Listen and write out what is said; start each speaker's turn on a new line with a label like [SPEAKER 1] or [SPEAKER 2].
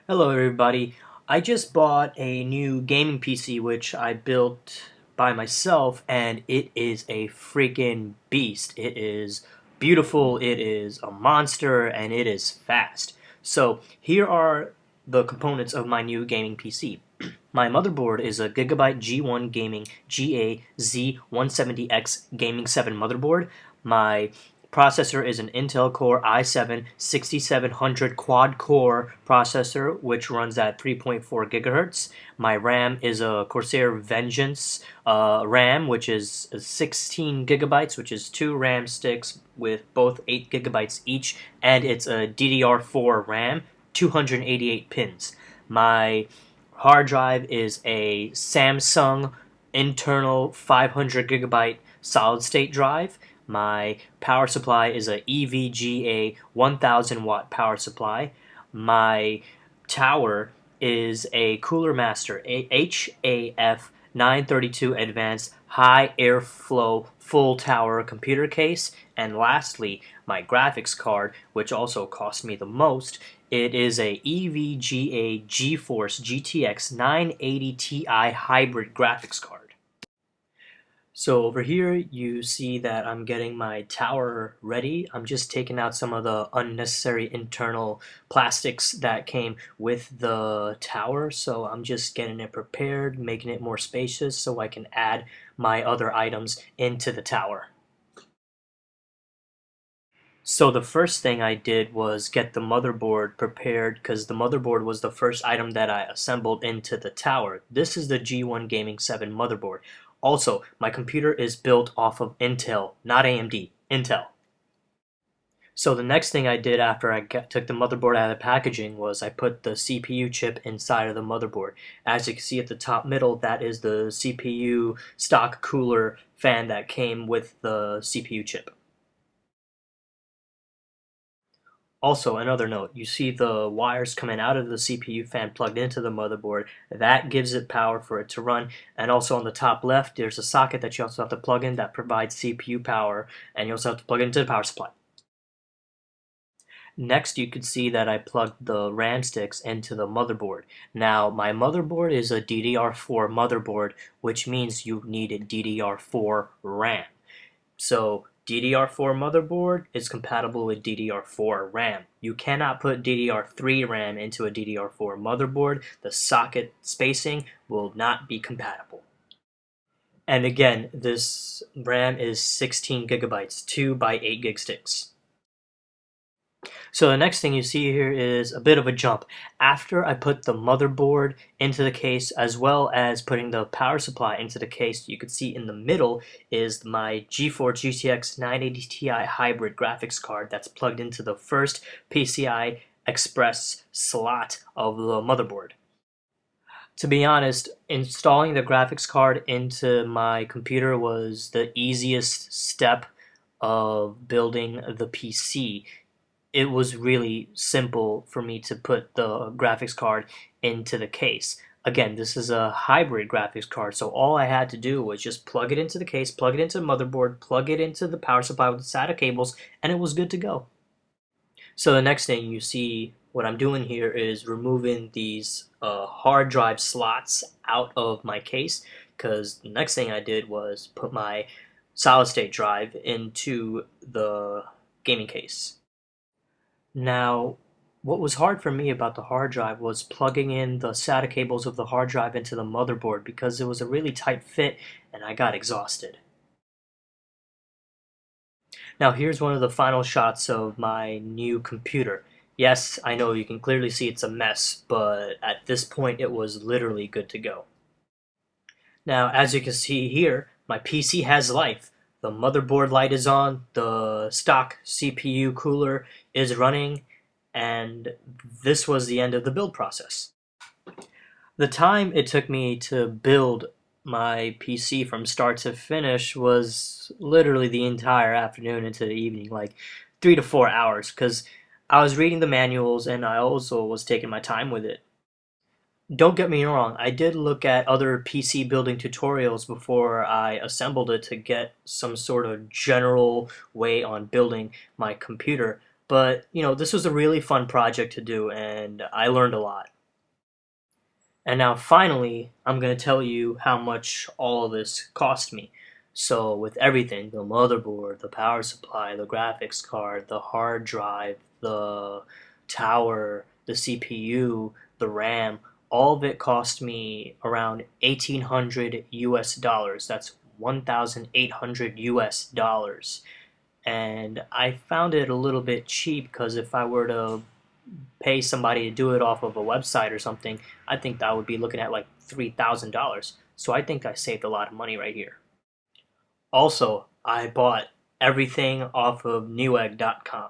[SPEAKER 1] Hello everybody. I just bought a new gaming PC which I built by myself and it is a freaking beast. It is beautiful, it is a monster, and it is fast. So here are the components of my new gaming PC. My motherboard is a Gigabyte G1 Gaming GA-Z170X Gaming 7 motherboard. My processor is an Intel Core i7 6700 quad-core processor, which runs at 3.4 gigahertz. My RAM is a Corsair Vengeance RAM, which is 16 gigabytes, which is two RAM sticks with both 8 gigabytes each, and it's a DDR4 RAM, 288 pins. My hard drive is a Samsung internal 500 gigabyte solid state drive. My power supply is a EVGA 1000 watt power supply. My tower is a Cooler Master HAF 932 Advanced High Airflow Full Tower computer case. And lastly, my graphics card, which also cost me the most. It is a EVGA GeForce GTX 980 Ti hybrid graphics card. So over here you see that I'm getting my tower ready. I'm just taking out some of the unnecessary internal plastics that came with the tower. So I'm just getting it prepared, making it more spacious so I can add my other items into the tower. So the first thing I did was get the motherboard prepared because the motherboard was the first item that I assembled into the tower. This is the G1 Gaming 7 motherboard. Also, my computer is built off of Intel, not AMD, Intel. So the next thing I did after took the motherboard out of the packaging was I put the CPU chip inside of the motherboard. As you can see at the top middle, that is the CPU stock cooler fan that came with the CPU chip. Also, another note, you see the wires coming out of the CPU fan plugged into the motherboard. That gives it power for it to run. And also on the top left, there's a socket that you also have to plug in that provides CPU power, and you also have to plug it into the power supply. Next, you can see that I plugged the RAM sticks into the motherboard. Now, my motherboard is a DDR4 motherboard, which means you need a DDR4 RAM. So DDR4 motherboard is compatible with DDR4 RAM. You cannot put DDR3 RAM into a DDR4 motherboard. The socket spacing will not be compatible. And again, this RAM is 16 gigabytes, 2 by 8 gig sticks. So the next thing you see here is a bit of a jump. After I put the motherboard into the case as well as putting the power supply into the case, you can see in the middle is my GeForce GTX 980 Ti hybrid graphics card that's plugged into the first PCI Express slot of the motherboard. To be honest, installing the graphics card into my computer was the easiest step of building the PC. It was really simple for me to put the graphics card into the case. Again, this is a hybrid graphics card, so all I had to do was just plug it into the case, plug it into the motherboard, plug it into the power supply with the SATA cables, and it was good to go. So the next thing you see, what I'm doing here is removing these hard drive slots out of my case, because the next thing I did was put my solid state drive into the gaming case. Now, what was hard for me about the hard drive was plugging in the SATA cables of the hard drive into the motherboard because it was a really tight fit and I got exhausted. Now here's one of the final shots of my new computer. Yes, I know you can clearly see it's a mess, but at this point it was literally good to go. Now, as you can see here, my PC has life. The motherboard light is on, the stock CPU cooler is running, and this was the end of the build process. The time it took me to build my PC from start to finish was literally the entire afternoon into the evening, like 3 to 4 hours, because I was reading the manuals and I also was taking my time with it. Don't get me wrong, I did look at other PC building tutorials before I assembled it to get some sort of general way on building my computer, But, this was a really fun project to do, and I learned a lot. And now finally, I'm going to tell you how much all of this cost me. So with everything, the motherboard, the power supply, the graphics card, the hard drive, the tower, the CPU, the RAM, all of it cost me around 1800 US dollars. That's 1,800 US dollars. And I found it a little bit cheap because if I were to pay somebody to do it off of a website or something, I think that would be looking at like $3,000. So I think I saved a lot of money right here. Also, I bought everything off of Newegg.com.